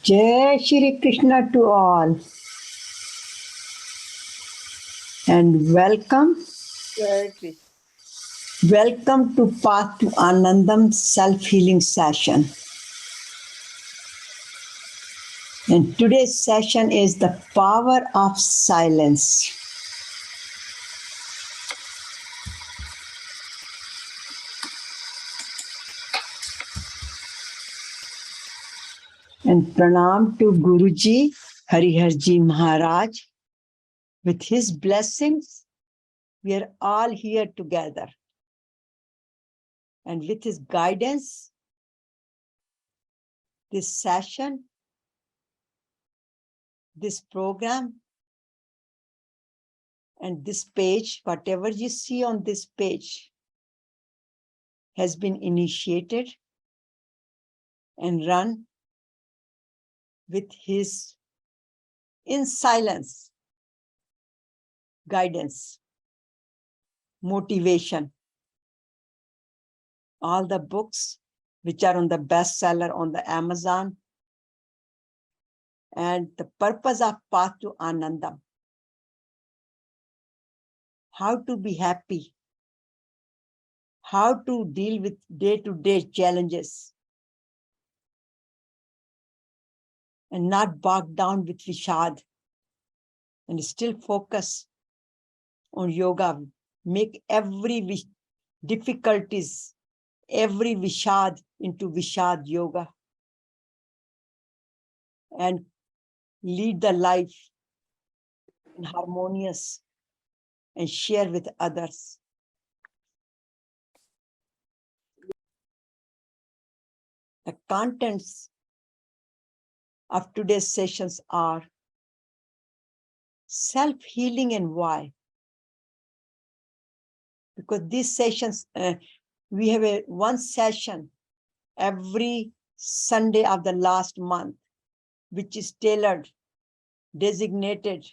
Jai Shri Krishna to all, and welcome to Path to Anandam self-healing session. And today's session is the power of silence. And pranam to Guruji, Hariharji Maharaj. With his blessings, we are all here together. And with his guidance, this session, this program, and this page, whatever you see on this page, has been initiated and run with his in silence guidance, motivation. All the books which are on the bestseller on the Amazon, and the purpose of Path to Anandam. How to be happy, how to deal with day-to-day challenges, and not bog down with vishad, and still focus on yoga. Make every difficulties, every vishad into vishad yoga, and lead the life in harmonious and share with others. The contents of today's sessions are self-healing and why. Because these sessions, we have one session every Sunday of the last month, which is tailored, designated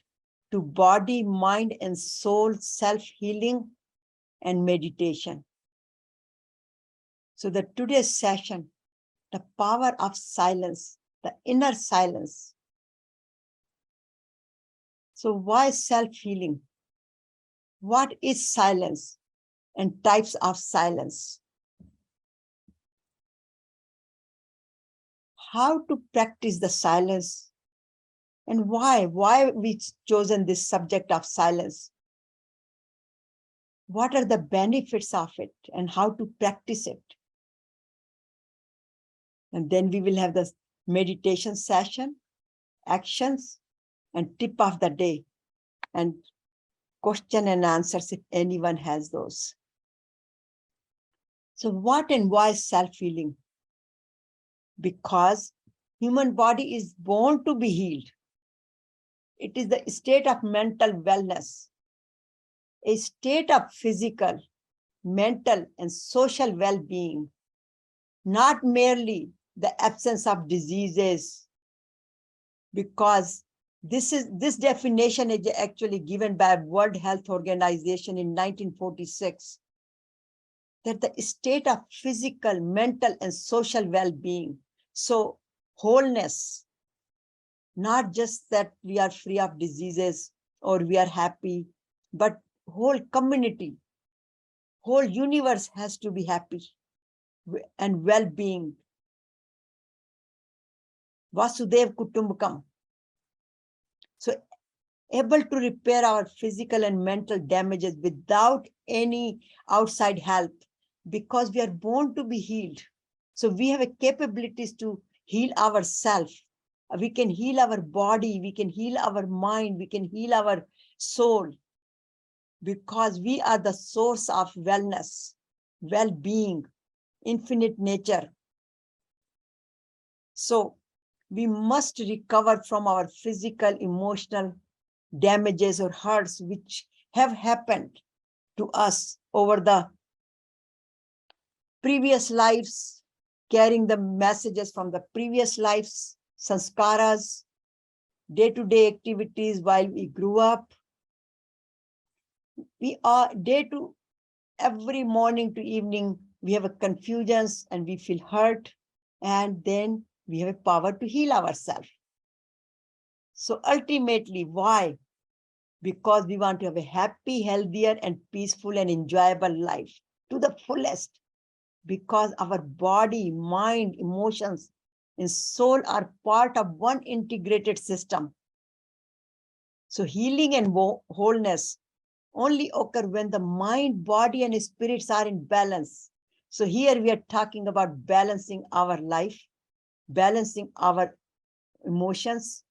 to body, mind, and soul self-healing and meditation. So the today's session, the power of silence, the inner silence. So why self-healing? What is silence and types of silence? How to practice the silence and why we chosen this subject of silence? What are the benefits of it and how to practice it? And then we will have the meditation session, actions, and tip of the day, and question and answers if anyone has those. So what and why self-healing? Because human body is born to be healed. It is the state of mental wellness, a state of physical, mental, and social well-being, not merely the absence of diseases, because this definition is actually given by World Health Organization in 1946, that the state of physical, mental, and social well-being. So wholeness, not just that we are free of diseases or we are happy, but whole community, whole universe has to be happy and well-being. Vasudev Kutumbakam. So able to repair our physical and mental damages without any outside help, because we are born to be healed. So we have a capabilities to heal ourselves. We can heal our body, we can heal our mind, we can heal our soul, because we are the source of wellness, well-being, infinite nature. So we must recover from our physical, emotional damages or hurts which have happened to us over the previous lives, carrying the messages from the previous lives, sanskaras, day-to-day activities while we grew up. We are every morning to evening, we have a confusions and we feel hurt, and then We have a power to heal ourselves. So ultimately, why? Because we want to have a happy, healthier, and peaceful and enjoyable life to the fullest. Because our body, mind, emotions, and soul are part of one integrated system. So healing and wholeness only occur when the mind, body, and spirits are in balance. So here we are talking about balancing our life, balancing our emotions.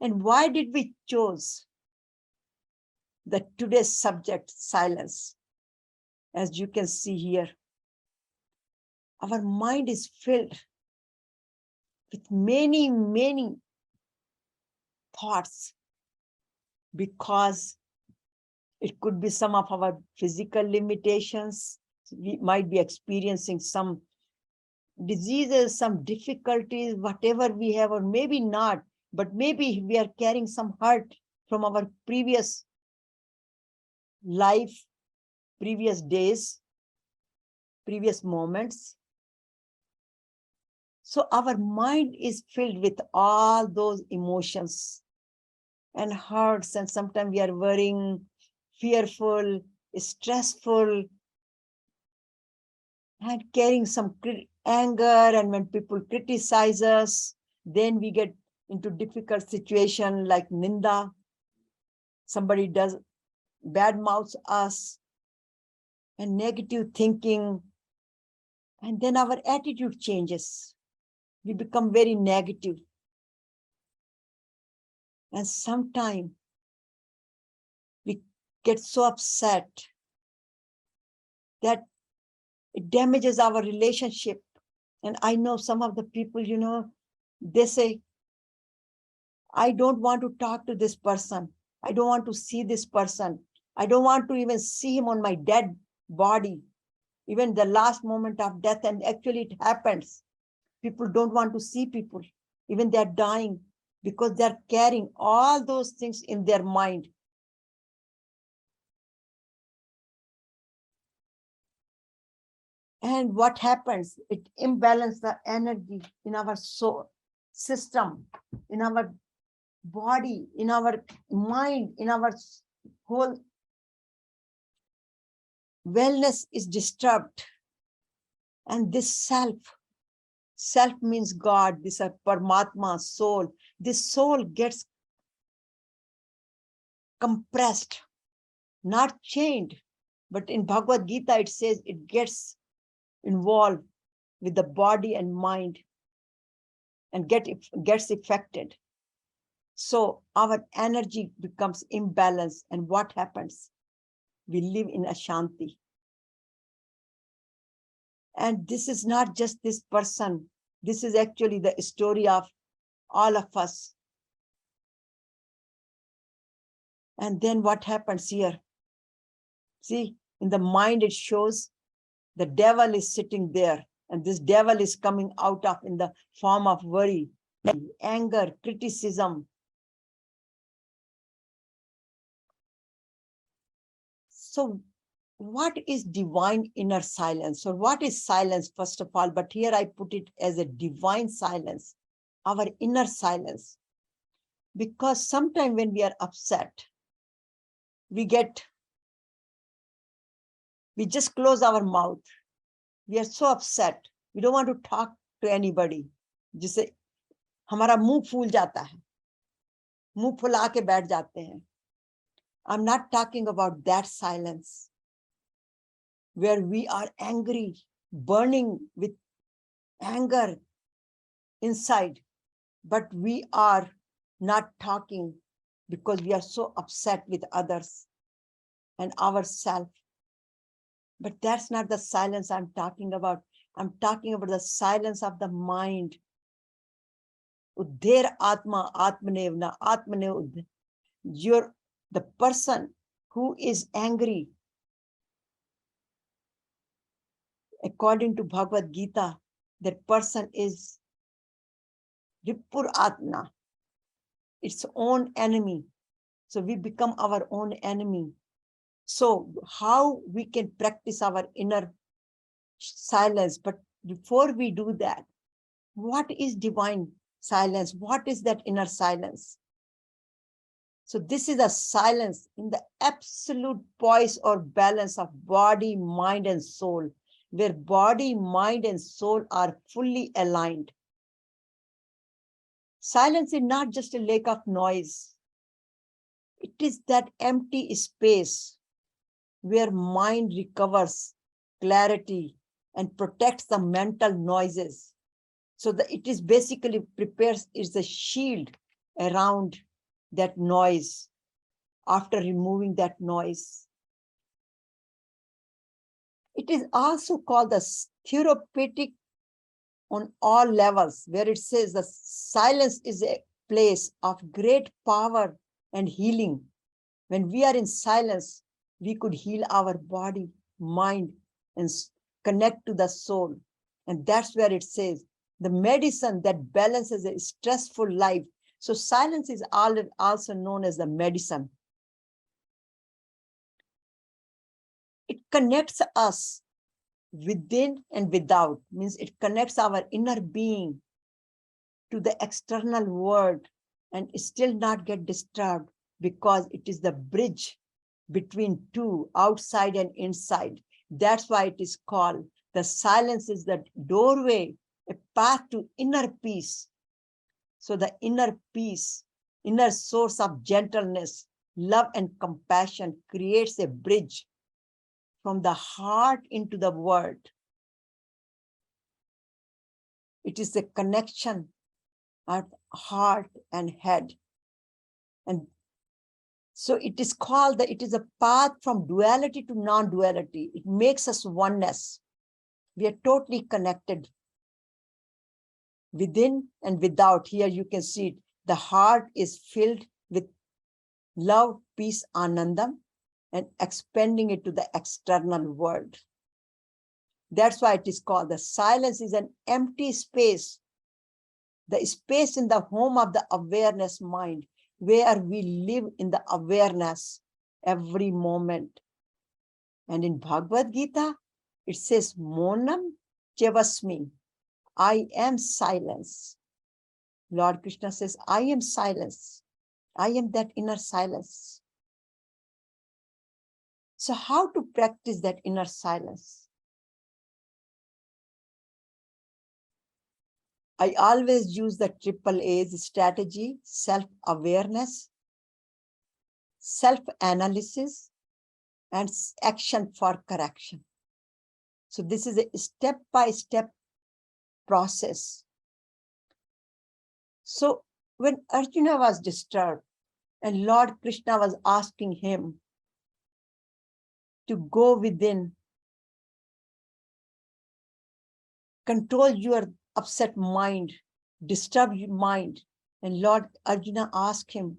And why did we choose the today's subject, silence? As you can see here, our mind is filled with many thoughts, because it could be some of our physical limitations. We might be experiencing some diseases, some difficulties, whatever we have, or maybe not, but maybe we are carrying some hurt from our previous life, previous days, previous moments. So our mind is filled with all those emotions and hurts, and sometimes we are worrying, fearful, stressful, and carrying some anger. And when people criticize us, then we get into difficult situation like ninda. Somebody does bad mouths us, and negative thinking, and then our attitude changes. We become very negative. And sometimes we get so upset that it damages our relationship. And I know some of the people, they say, I don't want to talk to this person. I don't want to see this person. I don't want to even see him on my dead body, even the last moment of death. And actually it happens. People don't want to see people, even they're dying, because they're carrying all those things in their mind. And what happens? It imbalances the energy in our soul system, in our body, in our mind, in our whole wellness is disturbed. And this self means God, this is Paramatma, soul. This soul gets compressed, not chained, but in Bhagavad Gita, it says it gets involved with the body and mind and gets affected. So our energy becomes imbalanced. And what happens? We live in Ashanti. And this is not just this person. This is actually the story of all of us. And then what happens here? See, in the mind, it shows the devil is sitting there. And this devil is coming out of in the form of worry, anger, criticism. So what is divine inner silence? So what is silence, first of all? But here I put it as a divine silence, our inner silence. Because sometimes when we are upset, we just close our mouth. We are so upset. We don't want to talk to anybody. जिसे हमारा मुंह फूल जाता है, मुंह फुला के बैठ जाते हैं. I'm not talking about that silence where we are angry, burning with anger inside, but we are not talking because we are so upset with others and ourselves. But that's not the silence I'm talking about. I'm talking about the silence of the mind. Uddher Atma Atmanevna Atmane. You're the person who is angry. According to Bhagavad Gita, that person is Ripur Atma, its own enemy. So we become our own enemy. So how we can practice our inner silence? But before we do that, What is divine silence? What is that inner silence? So this is a silence in the absolute poise or balance of body, mind, and soul, where body, mind, and soul are fully aligned. Silence is not just a lack of noise. It is that empty space where mind recovers clarity and protects the mental noises. So that it is basically prepares, it's a shield around that noise after removing that noise. It is also called the therapeutic on all levels, where it says the silence is a place of great power and healing. When we are in silence, we could heal our body, mind, and connect to the soul. And that's where it says the medicine that balances a stressful life. So silence is also known as the medicine. It connects us within and without, means it connects our inner being to the external world and still not get disturbed, because it is the bridge between two, outside and inside. That's why it is called the silence is the doorway, a path to inner peace. So the inner peace, inner source of gentleness, love, and compassion creates a bridge from the heart into the world. It is a connection of heart and head. And so it is called that it is a path from duality to non-duality. It makes us oneness. We are totally connected within and without. Here you can see it. The heart is filled with love, peace, Anandam, and expanding it to the external world. That's why it is called the silence is an empty space, the space in the home of the awareness mind, where we live in the awareness every moment. And in Bhagavad Gita, it says, Monam Chevasmi, I am silence. Lord Krishna says, I am silence. I am that inner silence. So how to practice that inner silence? I always use the triple A's strategy: self-awareness, self-analysis, and action for correction. So this is a step-by-step process. So when Arjuna was disturbed and Lord Krishna was asking him to go within, control your upset mind, disturbed mind, and Lord Arjuna asked him,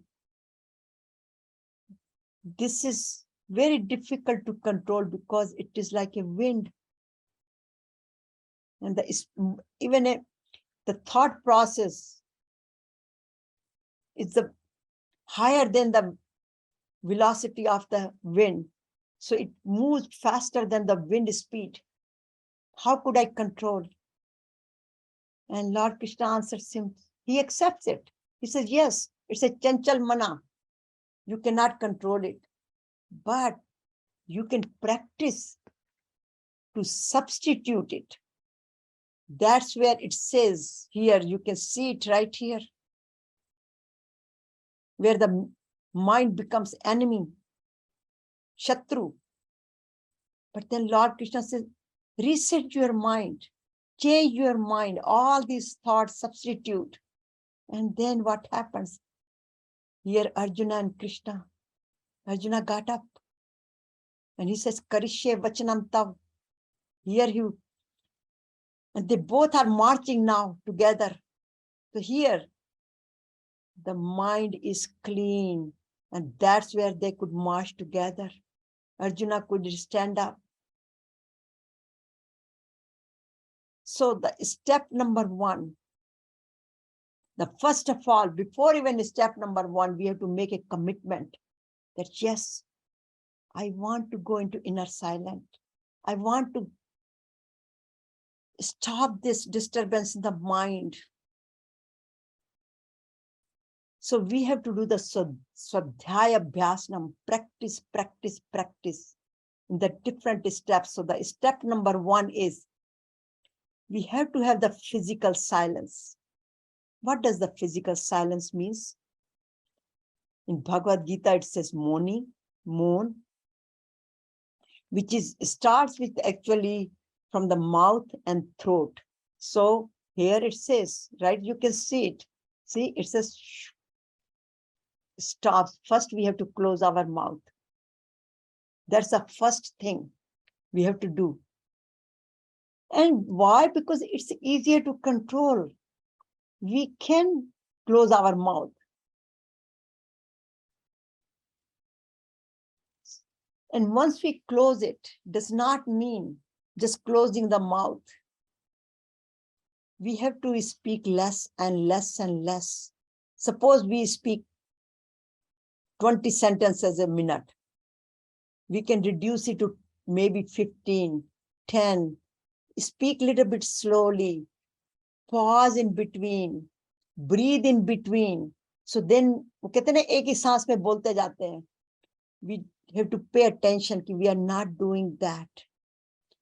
this is very difficult to control because it is like a wind. And the thought process is higher than the velocity of the wind. So it moves faster than the wind speed. How could I control? And Lord Krishna answers him, he accepts it. He says, yes, it's a chanchal mana. You cannot control it, but you can practice to substitute it. That's where it says here, you can see it right here, where the mind becomes enemy, Shatru. But then Lord Krishna says, reset your mind, change your mind, all these thoughts substitute. And then what happens? Here Arjuna and Krishna, Arjuna got up and he says, Karishye Vachanam Tav. Here you, and they both are marching now together. So here, the mind is clean, and that's where they could march together. Arjuna could stand up. So the step number one, the first of all, before even step number one, we have to make a commitment that yes, I want to go into inner silence. I want to stop this disturbance in the mind. So we have to do the Swadhyaya Abhyasanam, practice, practice, practice in the different steps. So the step number 1 is we have to have the physical silence. What does the physical silence means? In Bhagavad Gita, it says moan, which starts with actually from the mouth and throat. So here it says, right? You can see it. See, it says stops. First, we have to close our mouth. That's the first thing we have to do. And why? Because it's easier to control. We can close our mouth. And once we close it, does not mean just closing the mouth. We have to speak less and less and less. Suppose we speak 20 sentences a minute. We can reduce it to maybe 15, 10. Speak a little bit slowly. Pause in between. Breathe in between. So then, कहते हैं ना एक ही सांस में बोलते जाते हैं. We have to pay attention कि we are not doing that.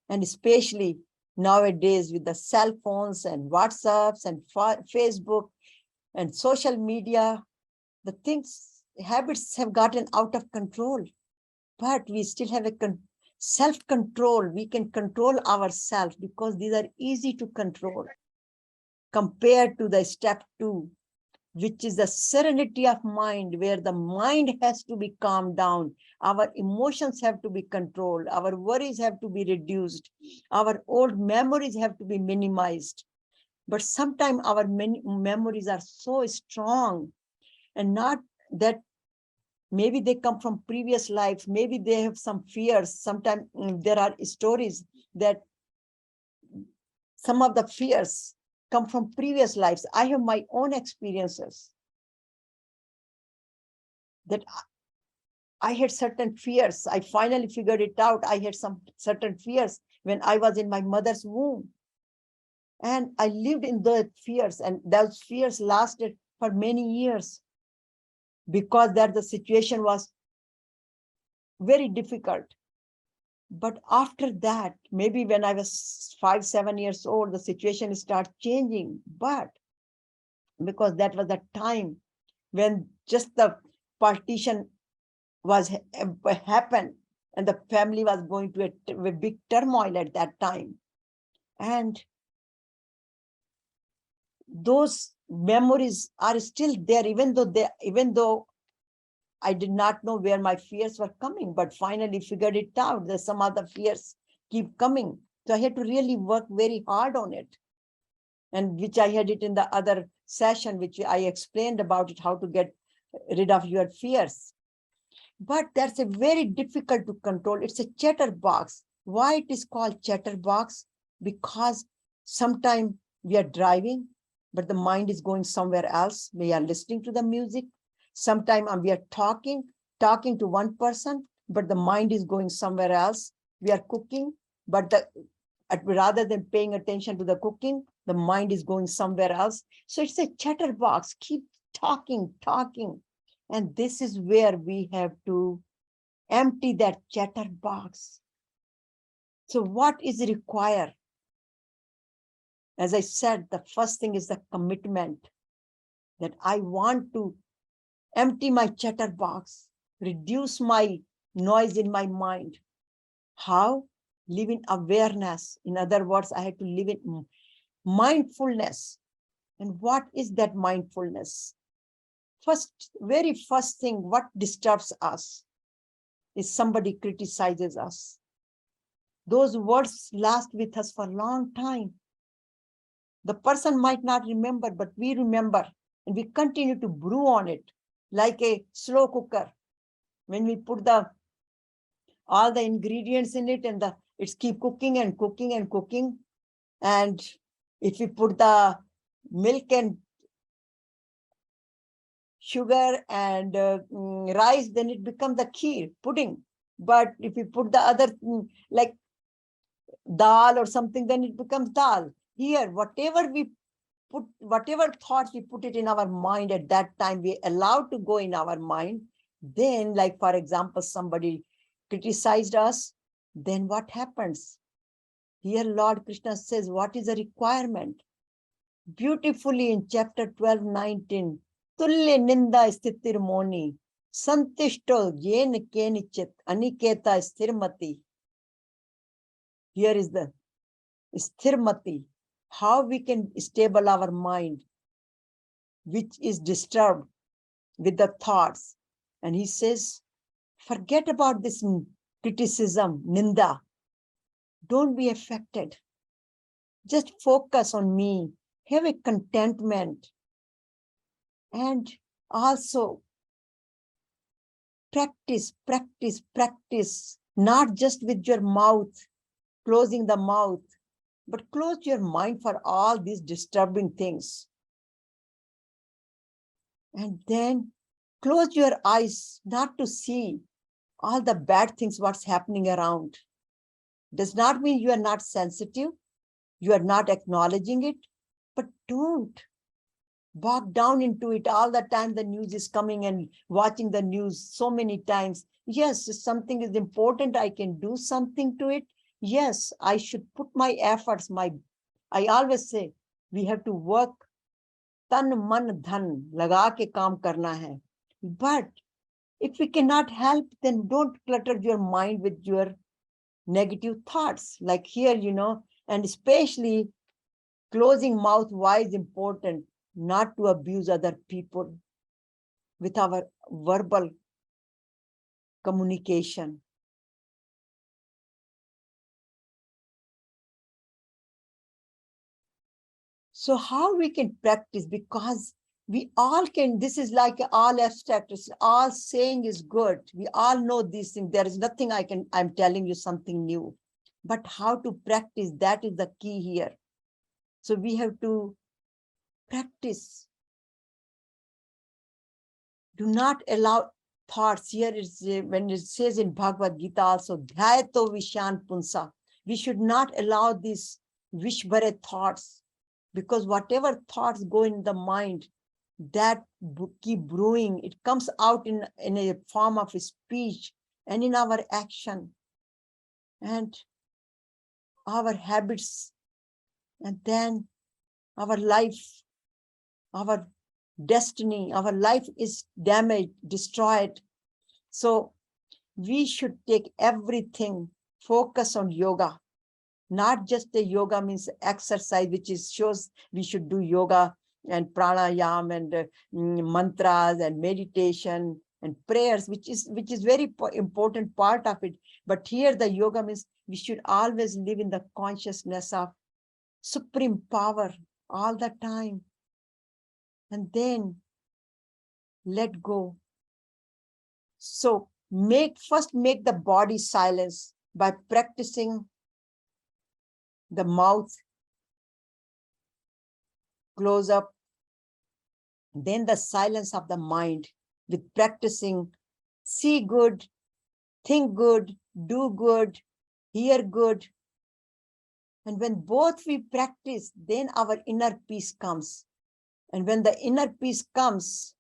And especially nowadays with the cell phones and WhatsApps and Facebook and social media, the habits have gotten out of control. But we still have a self-control. We can control ourselves because these are easy to control compared to the step 2, which is the serenity of mind, where the mind has to be calmed down. Our emotions have to be controlled. Our worries have to be reduced. Our old memories have to be minimized. But sometimes our memories are so strong, and not that maybe they come from previous lives. Maybe they have some fears. Sometimes there are stories that some of the fears come from previous lives. I have my own experiences that I had certain fears. I finally figured it out. I had some certain fears when I was in my mother's womb. And I lived in those fears, and those fears lasted for many years because that the situation was very difficult. But after that, maybe when I was 5, 7 years old, the situation started changing. But because that was the time when just the partition was happened and the family was going to a big turmoil at that time. And those memories are still there, even though I did not know where my fears were coming, but finally figured it out. There's some other fears keep coming. So I had to really work very hard on it. And which I had it in the other session, which I explained about it, how to get rid of your fears. But that's a very difficult to control. It's a chatterbox. Why it is called chatterbox? Because sometimes we are driving, but the mind is going somewhere else. We are listening to the music. Sometimes we are talking to one person, but the mind is going somewhere else. We are cooking, but rather than paying attention to the cooking, the mind is going somewhere else. So it's a chatterbox. Keep talking. And this is where we have to empty that chatterbox. So what is required? As I said, the first thing is the commitment that I want to empty my chatterbox, reduce my noise in my mind. How? Live in awareness. In other words, I have to live in mindfulness. And what is that mindfulness? Very first thing, what disturbs us is somebody criticizes us. Those words last with us for a long time. The person might not remember, but we remember, and we continue to brew on it like a slow cooker. When we put all the ingredients in it, and it's keep cooking and cooking and cooking. And if we put the milk and sugar and rice, then it becomes the kheer, pudding. But if we put the other, like dal or something, then it becomes dal. Here, whatever we put, whatever thoughts we put it in our mind at that time, we allowed to go in our mind. Then, like for example, somebody criticized us, then what happens? Here Lord Krishna says, what is the requirement? Beautifully in chapter 12, 19, Tulya Ninda Sthitir Moni, Santishto Yen Kenichit, Aniketa Sthirmati. Here is the Sthirmati, how we can stable our mind, which is disturbed with the thoughts. And he says, forget about this criticism, Ninda. Don't be affected. Just focus on me. Have a contentment. And also practice, practice, practice, not just with your mouth, closing the mouth, but close your mind for all these disturbing things. And then close your eyes, not to see all the bad things, what's happening around. Does not mean you are not sensitive, you are not acknowledging it, but don't bog down into it all the time. The news is coming and watching the news so many times. Yes, if something is important, I can do something to it. Yes, I should put my efforts, I always say, we have to work tan man dhan, laga ke kaam karna hai. But if we cannot help, then don't clutter your mind with your negative thoughts. Like here, and especially closing mouth, why is important? Not to abuse other people with our verbal communication. So how we can practice? Because we all can, this is like all abstract, all saying is good. We all know these things. There is nothing I'm telling you something new. But how to practice, that is the key here. So we have to practice. Do not allow thoughts. Here is when it says in Bhagavad Gita also, Dhyato Vishan Punsa. We should not allow these wish-bare thoughts, because whatever thoughts go in the mind, that keep brewing. It comes out in a form of a speech and in our action and our habits, and then our life, our destiny, our life is damaged, destroyed. So we should take everything, focus on yoga. Not just the yoga means exercise, which shows we should do yoga and pranayam and mantras and meditation and prayers, which is very important part of it. But here the yoga means we should always live in the consciousness of supreme power all the time. And then let go. So first make the body silence by practicing the mouth, close up, then the silence of the mind with practicing see good, think good, do good, hear good. And when both we practice, then our inner peace comes. And when the inner peace comes,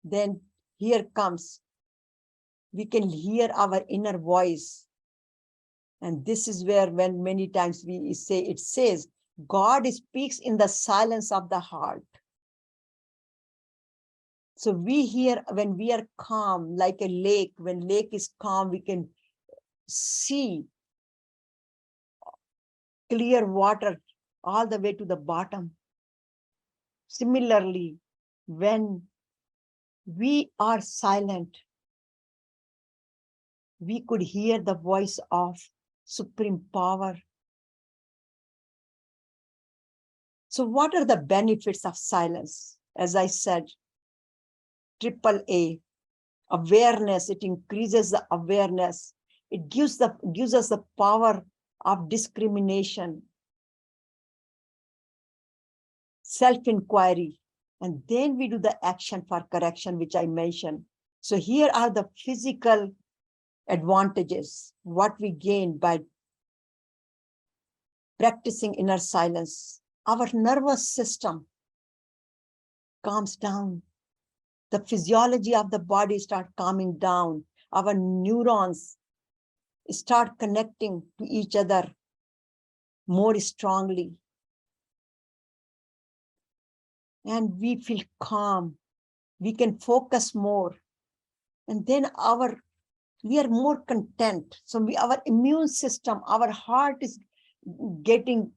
then here comes, we can hear our inner voice. And this is where, when many times it says, God speaks in the silence of the heart. So we hear when we are calm, like a lake. When lake is calm, we can see clear water all the way to the bottom. Similarly, when we are silent, we could hear the voice of supreme power. So what are the benefits of silence? As I said, AAA, awareness. It increases the awareness. It gives us the power of discrimination, self-inquiry, and then we do the action for correction, which I mentioned. So here are the physical advantages, what we gain by practicing inner silence, our nervous system calms down. The physiology of the body starts calming down. Our neurons start connecting to each other more strongly. And we feel calm. We can focus more. And then we are more content. So our immune system, our heart is getting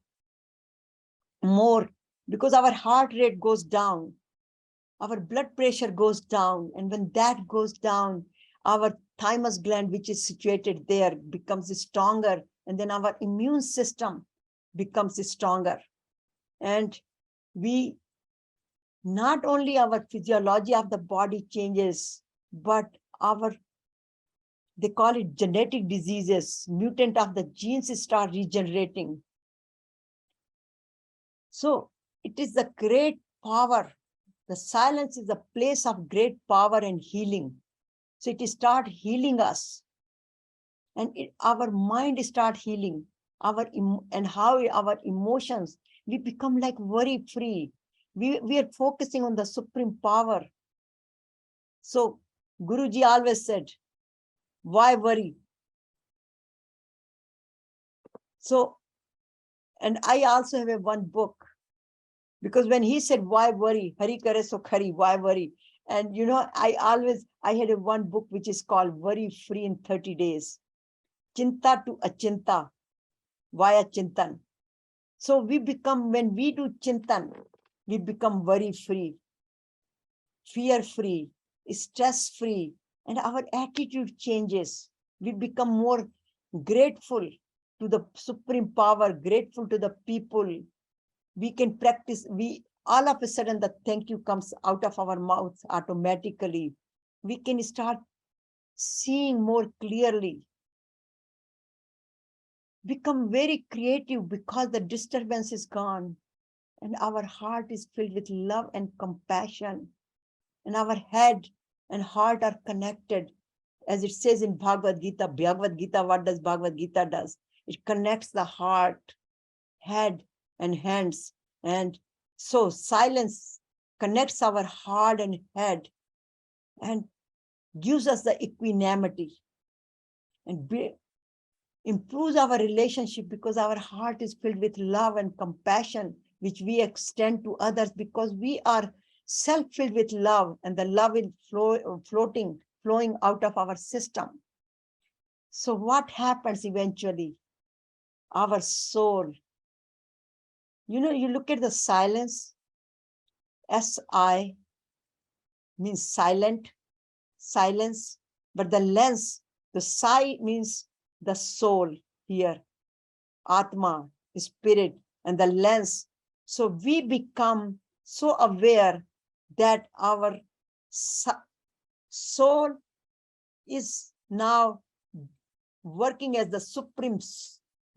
more, because our heart rate goes down. Our blood pressure goes down. And when that goes down, our thymus gland, which is situated there, becomes stronger. And then our immune system becomes stronger. And not only our physiology of the body changes, but they call it genetic diseases, mutant of the genes start regenerating. So it is the great power. The silence is a place of great power and healing. So it start healing us. And our mind start healing. And how our emotions, we become like worry free. We are focusing on the supreme power. So Guruji always said, why worry? So, and I also have one book, because when he said, why worry? Hari kare so khari, why worry? And I had one book which is called Worry Free in 30 Days. Chinta to Achinta, via Chintan. So when we do Chintan, we become worry free, fear free, stress free, and our attitude changes. We become more grateful to the supreme power, grateful to the people. We can practice, all of a sudden the thank you comes out of our mouths automatically. We can start seeing more clearly, become very creative because the disturbance is gone. And our heart is filled with love and compassion. And our head and heart are connected. As it says in Bhagavad Gita, what does Bhagavad Gita does? It connects the heart, head, and hands. And so silence connects our heart and head and gives us the equanimity and improves our relationship, because our heart is filled with love and compassion, which we extend to others, because we are self-filled with love, and the love is flowing out of our system. So what happens eventually? Our soul, you look at the silence, S-I means silent, silence, but the lens, the Sai means the soul here, Atma, spirit, and the lens. So we become so aware that our soul is now working as the supreme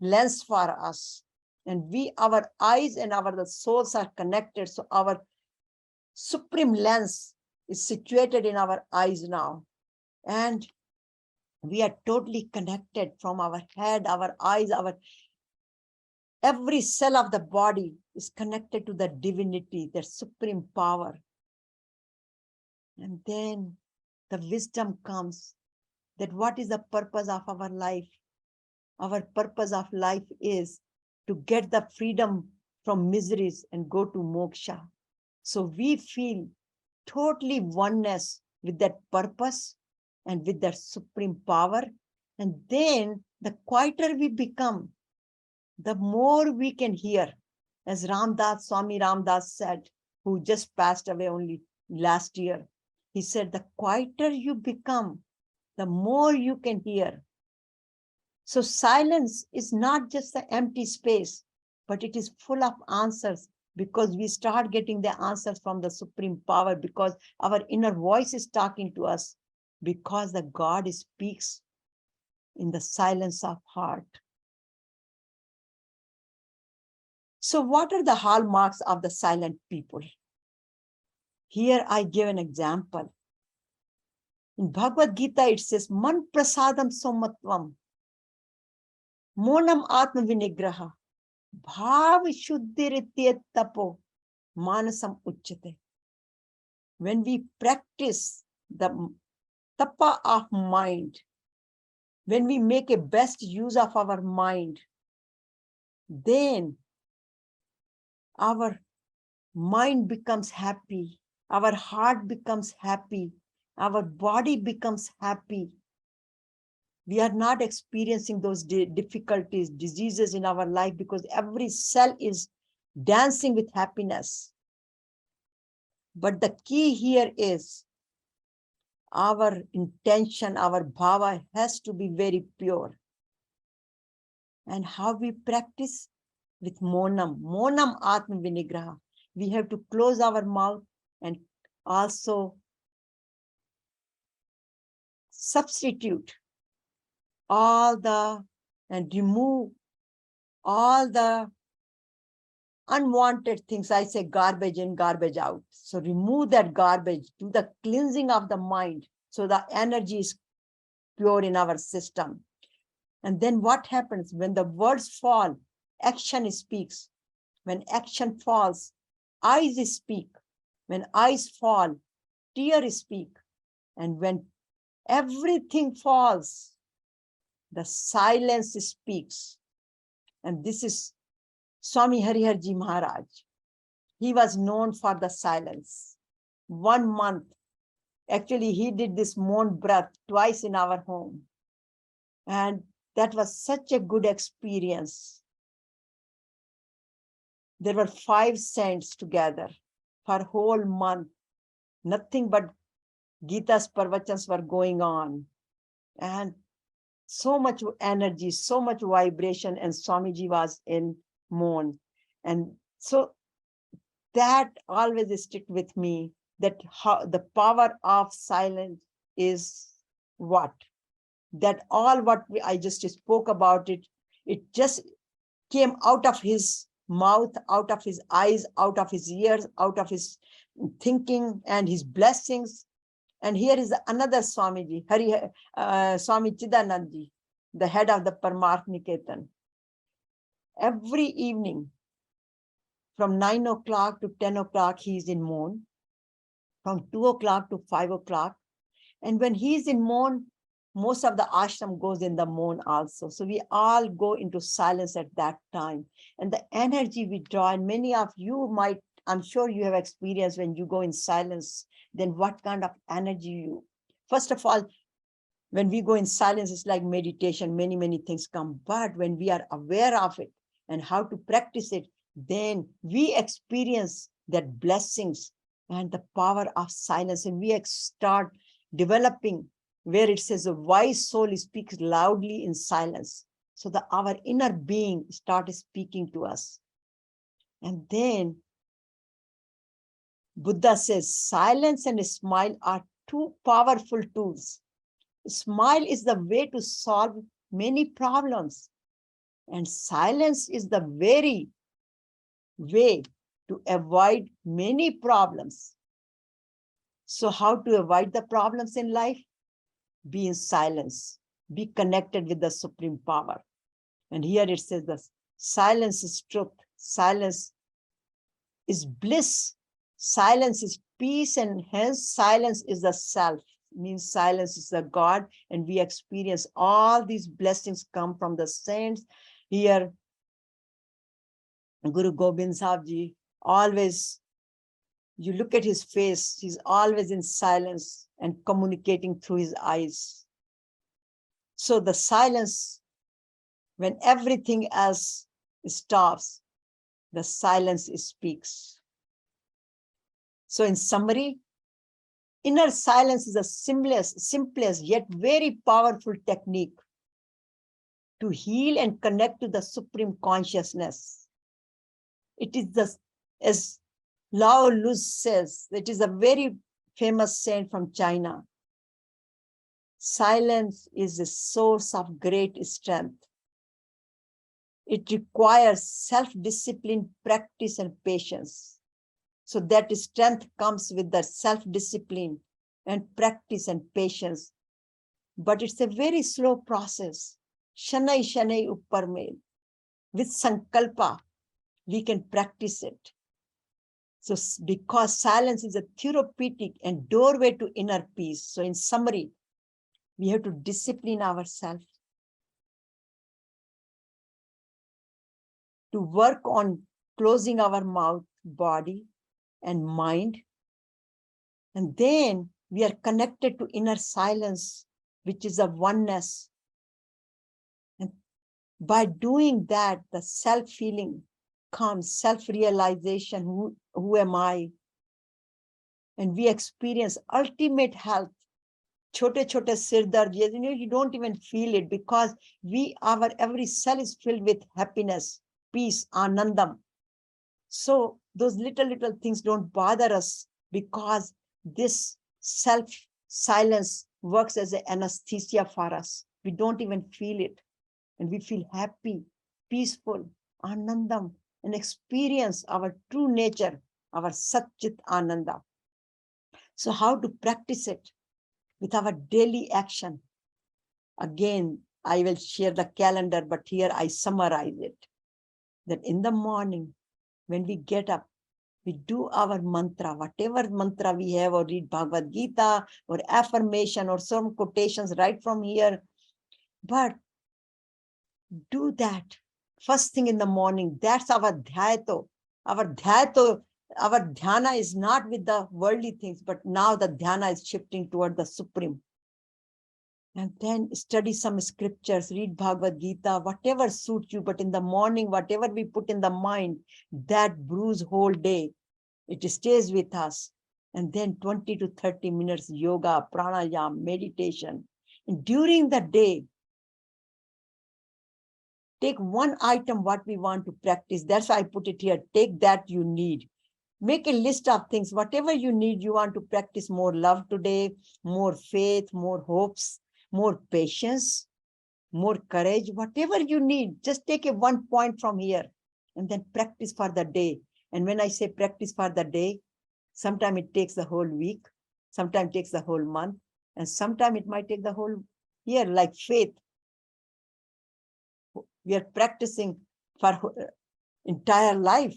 lens for us. And our eyes and the souls are connected. So our supreme lens is situated in our eyes now. And we are totally connected from our head, our eyes, every cell of the body is connected to the divinity, the supreme power. And then the wisdom comes that what is the purpose of our life? Our purpose of life is to get the freedom from miseries and go to moksha. So we feel totally oneness with that purpose and with that supreme power. And then the quieter we become, the more we can hear. As Swami Ramdas said, who just passed away only last year, he said, the quieter you become, the more you can hear. So silence is not just the empty space, but it is full of answers, because we start getting the answers from the supreme power, because our inner voice is talking to us, because the God speaks in the silence of heart. So what are the hallmarks of the silent people? Here I give an example. In Bhagavad Gita, it says, Man prasadam somatvam, monam atma vinigraha, Bhav shuddhiritye tapo manasam uchyate. When we practice the tapa of mind, when we make a best use of our mind, then our mind becomes happy, our heart becomes happy, our body becomes happy. We are not experiencing those difficulties, diseases in our life because every cell is dancing with happiness. But the key here is our intention, our bhava has to be very pure. And how we practice? With monam atma vinigraha. We have to close our mouth and also substitute all the and remove all the unwanted things. I say garbage in, garbage out. So remove that garbage, do the cleansing of the mind so the energy is pure in our system. And then what happens when the words fall? Action speaks. When action falls, eyes speak. When eyes fall, tears speak. And when everything falls, the silence speaks. And this is Swami Hariharji Maharaj. He was known for the silence. 1 month. Actually, he did this Moon breath twice in our home. And that was such a good experience. There were 5 saints together for a whole month. Nothing but Gita's parvachans were going on. And so much energy, so much vibration, and Swamiji was in Moon. And so that always stick with me, that how the power of silence is what? That all what I just spoke about it just came out of his mouth, out of his eyes, out of his ears, out of his thinking and his blessings. And here is another Swamiji, Swami Chidanandji, the head of the Parmarth Niketan. Every evening from 9 o'clock to 10 o'clock, he is in Moon. From 2 o'clock to 5 o'clock. And when he is in Moon, most of the ashram goes in the Moon also. So we all go into silence at that time. And the energy we draw, and many of you might, I'm sure you have experienced when you go in silence, then what kind of energy you, first of all, when we go in silence, it's like meditation, many things come. But when we are aware of it and how to practice it, then we experience that blessings and the power of silence. And we start developing where it says a wise soul speaks loudly in silence. So that our inner being starts speaking to us. And then Buddha says, silence and a smile are 2 powerful tools. Smile is the way to solve many problems. And silence is the very way to avoid many problems. So how to avoid the problems in life? Be in silence. Be connected with the supreme power. And here it says that silence is truth. Silence is bliss. Silence is peace, and hence silence is the self. Means silence is the God, and we experience all these blessings come from the saints. Here, Guru Gobind Sahib Ji, always, you look at his face, he's always in silence and communicating through his eyes. So the silence, when everything else stops, the silence speaks. So in summary, inner silence is the simplest yet very powerful technique to heal and connect to the supreme consciousness. It is as Lao Luz says, it is a very famous saint from China. Silence is a source of great strength. It requires self-discipline, practice, and patience. So that strength comes with the self-discipline and practice and patience. But it's a very slow process. Shanai uppar mail. with sankalpa, we can practice it. So because silence is a therapeutic and doorway to inner peace. So in summary, we have to discipline ourselves to work on closing our mouth, body, and mind. And then we are connected to inner silence, which is a oneness. And by doing that, the self-feeling comes, self-realization, who am I? And we experience ultimate health. Chote sir dard, you don't even feel it because our every cell is filled with happiness, peace, anandam. So those little things don't bother us because this self-silence works as an anesthesia for us. We don't even feel it. And we feel happy, peaceful, anandam, and experience our true nature, our Satchit Ananda. So how to practice it? With our daily action. Again, I will share the calendar, but here I summarize it. That in the morning, when we get up, we do our mantra, whatever mantra we have, or read Bhagavad Gita, or affirmation, or some quotations right from here. But do that first thing in the morning. That's our dhyato. Our dhyana is not with the worldly things, but now the dhyana is shifting toward the Supreme. And then study some scriptures, read Bhagavad Gita, whatever suits you. But in the morning, whatever we put in the mind, that brews whole day. It stays with us. And then 20 to 30 minutes yoga, pranayama, meditation. And during the day, take one item what we want to practice. That's why I put it here. Take that you need. Make a list of things, whatever you need. You want to practice more love today, more faith, more hopes, more patience, more courage, whatever you need. Just take a 1 point from here and then practice for the day. And when I say practice for the day, sometimes it takes the whole week, sometimes it takes the whole month, and sometimes it might take the whole year, like faith. We are practicing for entire life.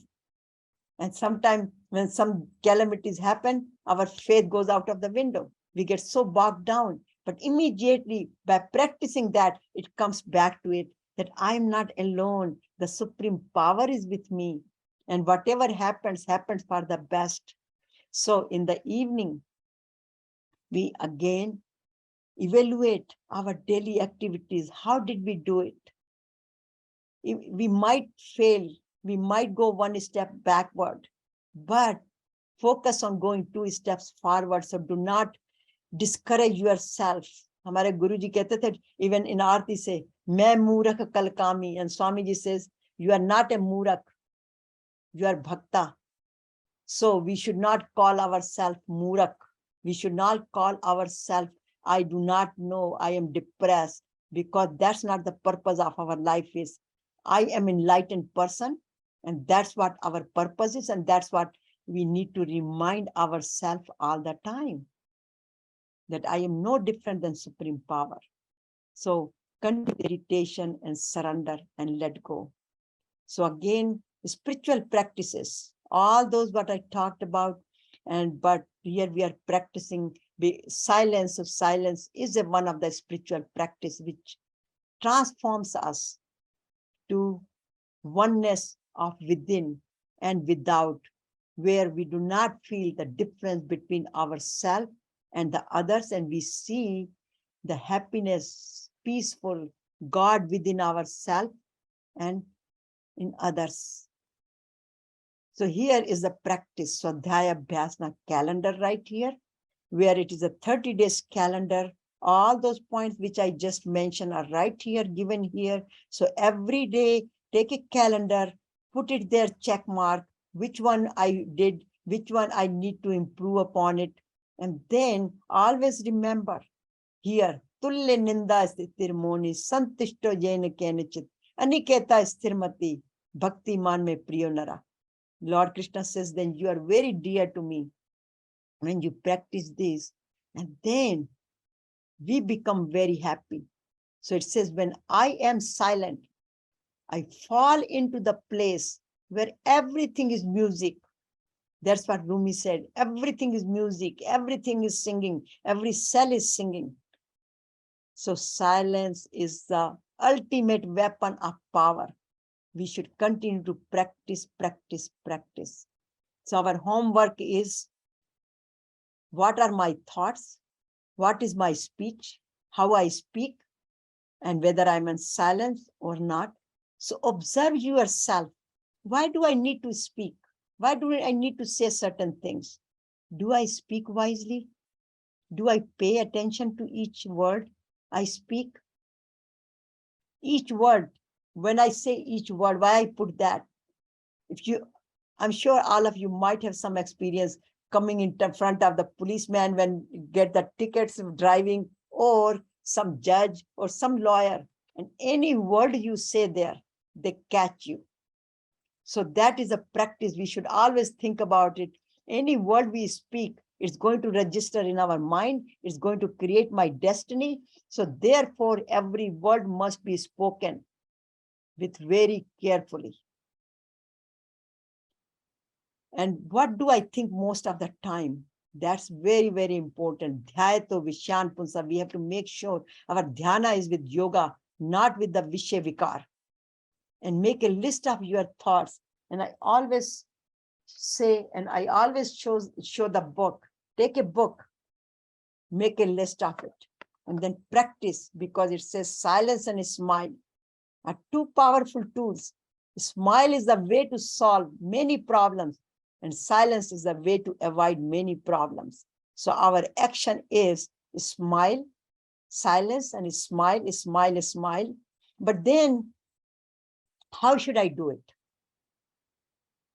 And sometimes when some calamities happen, our faith goes out of the window. We get so bogged down. But immediately by practicing that, it comes back to it, that I'm not alone. The supreme power is with me. And whatever happens, happens for the best. So in the evening, we again evaluate our daily activities. How did we do it? We might fail. We might go 1 step backward, but focus on going 2 steps forward. So do not discourage yourself. हमारे गुरुजी कहते थे, even in आरती से, मैं मूर्ख कलकामी, and Swamiji says, you are not a मूर्ख, you are bhakta. So we should not call ourselves मूर्ख. We should not call ourselves, I do not know, I am depressed, because that's not the purpose of our life is. I am an enlightened person, and that's what our purpose is, and that's what we need to remind ourselves all the time, that I am no different than supreme power. So continue meditation and surrender and let go. So again, spiritual practices, all those what I talked about, but here we are practicing silence. So silence is one of the spiritual practice which transforms us to oneness of within and without, where we do not feel the difference between ourselves and the others, and we see the happiness, peaceful God within ourselves and in others. So here is the practice, Swadhyaya Abhyasana calendar right here, where it is a 30 days calendar. All those points which I just mentioned are right here, given here. So every day, take a calendar, put it there, check mark, which one I did, which one I need to improve upon it. And then always remember here, Tulle Ninda Sthirmoni, Santishto Jena Kenachit, Aniketa Sthirmati, Bhakti Man Me Priyonara. Lord Krishna says, then you are very dear to me when you practice this. And then we become very happy. So it says, when I am silent, I fall into the place where everything is music. That's what Rumi said. Everything is music. Everything is singing. Every cell is singing. So silence is the ultimate weapon of power. We should continue to practice, practice, practice. So our homework is, what are my thoughts? What is my speech? How I speak? And whether I'm in silence or not. So observe yourself. Why do I need to speak? Why do I need to say certain things? Do I speak wisely? Do I pay attention to each word I speak? Each word, when I say each word, why I put that? I'm sure all of you might have some experience coming in front of the policeman when you get the tickets of driving, or some judge or some lawyer, and any word you say there, they catch you. So that is a practice. We should always think about it. Any word we speak, it's going to register in our mind. It's going to create my destiny. So therefore, every word must be spoken with very carefully. And what do I think most of the time? That's very, very important. Dhyato Vishyan Punsa. We have to make sure our dhyana is with yoga, not with the Vishay Vikar. And make a list of your thoughts. And I always say, and I always show the book. Take a book, make a list of it, and then practice, because it says silence and smile are two powerful tools. Smile is the way to solve many problems, and silence is the way to avoid many problems. So our action is smile, silence, and smile, smile, smile. But then, how should I do it?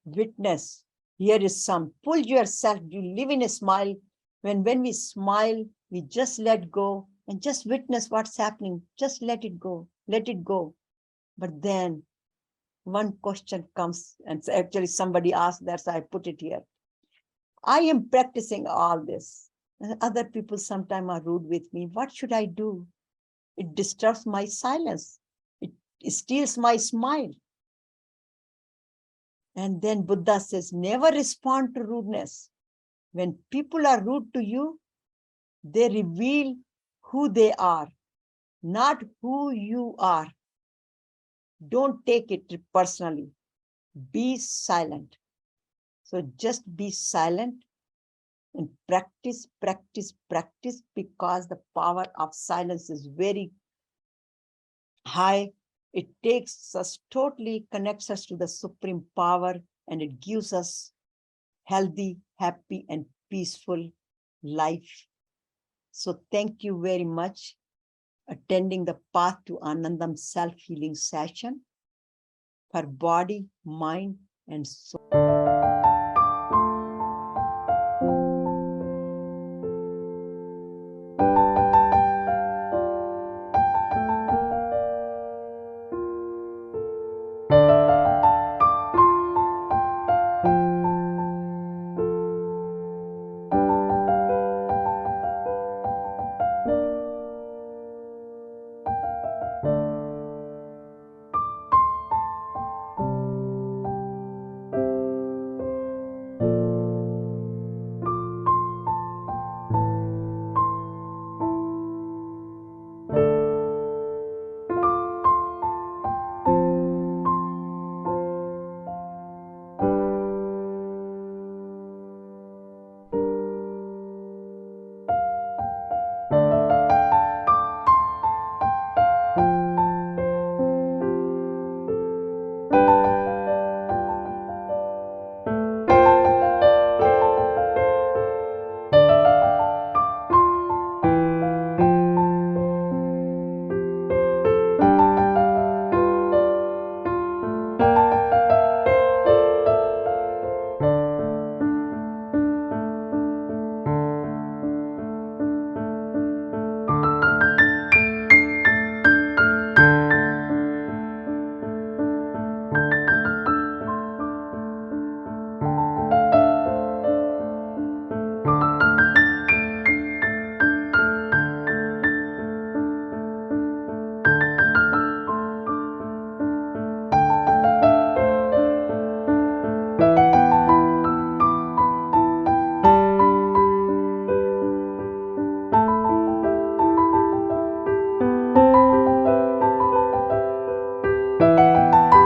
Witness. Here is some. Pull yourself. You live in a smile. When we smile, we just let go and just witness what's happening. Just let it go. Let it go. But then one question comes, and actually somebody asked that, so I put it here. I am practicing all this, and other people sometimes are rude with me. What should I do? It disturbs my silence. It steals my smile. And then Buddha says, never respond to rudeness. When people are rude to you, they reveal who they are, not who you are. Don't take it personally. Be silent. So just be silent and practice, practice, practice, because the power of silence is very high. It takes us totally, connects us to the supreme power, and it gives us healthy, happy, and peaceful life. So thank you very much attending the Path to Anandam self-healing session for body, mind, and soul.